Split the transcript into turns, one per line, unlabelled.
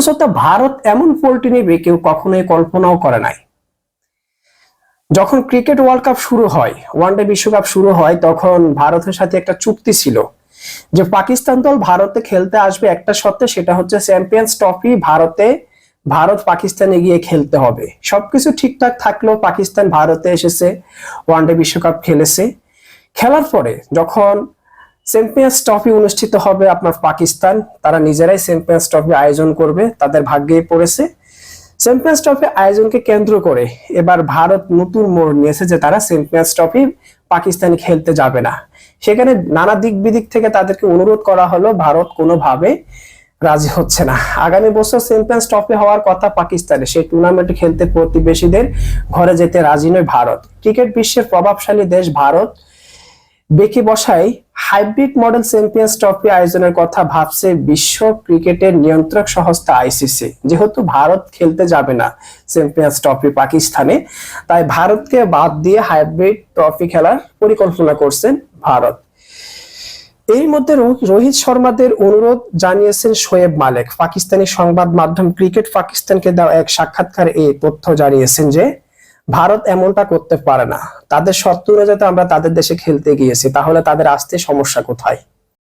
অথচ ভারত এমন পোল্টি নেবে কেউ কখনোই কল্পনাও করে নাই। যখন ক্রিকেট ওয়ার্ল্ড কাপ শুরু হয়, ওয়ানডে বিশ্বকাপ শুরু হয়, তখন ভারতের সাথে একটা চুক্তি ছিল যে পাকিস্তান দল ভারতে খেলতে আসবে একটা শর্তে, সেটা হচ্ছে চ্যাম্পিয়ন্স ট্রফি ভারত পাকিস্তানে গিয়ে খেলতে হবে। সবকিছু ঠিকঠাক থাকলেও পাকিস্তান ভারতে এসেছে, ওয়ানডে বিশ্বকাপ খেলেছে। খেলার পরে যখন চ্যাম্পিয়ন্স ট্রফি অনুষ্ঠিত হবে আপনার পাকিস্তান, তারা নিজেরাই চ্যাম্পিয়ন্স ট্রফি আয়োজন করবে, তাদের ভাগ্যেই পড়েছে। চ্যাম্পিয়ন্স ট্রফি আয়োজনকে কেন্দ্র করে এবার ভারত নতুন মোড় নিয়েছে যে তারা চ্যাম্পিয়ন্স ট্রফি পাকিস্তানে খেলতে যাবে না। সেখানে নানা দিক বিদিক থেকে তাদেরকে অনুরোধ করা হলো, ভারত কোনোভাবে রাজি হচ্ছে না। আগামী বছর চ্যাম্পিয়ন্স ট্রফি হওয়ার কথা পাকিস্তানে, সেই টুর্নামেন্টে খেলতে প্রতিবেশীদের ঘরে যেতে রাজি নয় ভারত। ক্রিকেট বিশ্বের প্রভাবশালী দেশ ভারত বেঁকে বসায় হাইব্রিড মডেল চ্যাম্পিয়ন্স ট্রফি আয়োজনের কথা ভাবছে বিশ্ব ক্রিকেটের নিয়ন্ত্রক সংস্থা আইসিসি। যেহেতু ভারত খেলতে যাবে না চ্যাম্পিয়ন্স ট্রফি পাকিস্তানে, তাই ভারতকে বাদ দিয়ে হাইব্রিড ট্রফি খেলার পরিকল্পনা করছেন ভারত। এর মধ্যে রোহিত শর্মাদের অনুরোধ জানিয়েছেন শোয়েব মালিক। পাকিস্তানি সংবাদ মাধ্যম ক্রিকেট পাকিস্তানকে দেওয়া এক সাক্ষাৎকারে এই তথ্য জানিয়েছেন যে ভারত এমনটা করতে পারে না। তাদের শর্ত অনুযায়ী আমরা তাদের দেশে খেলতে গিয়েছি, তাহলে তাদের আসতে সমস্যা কোথায়?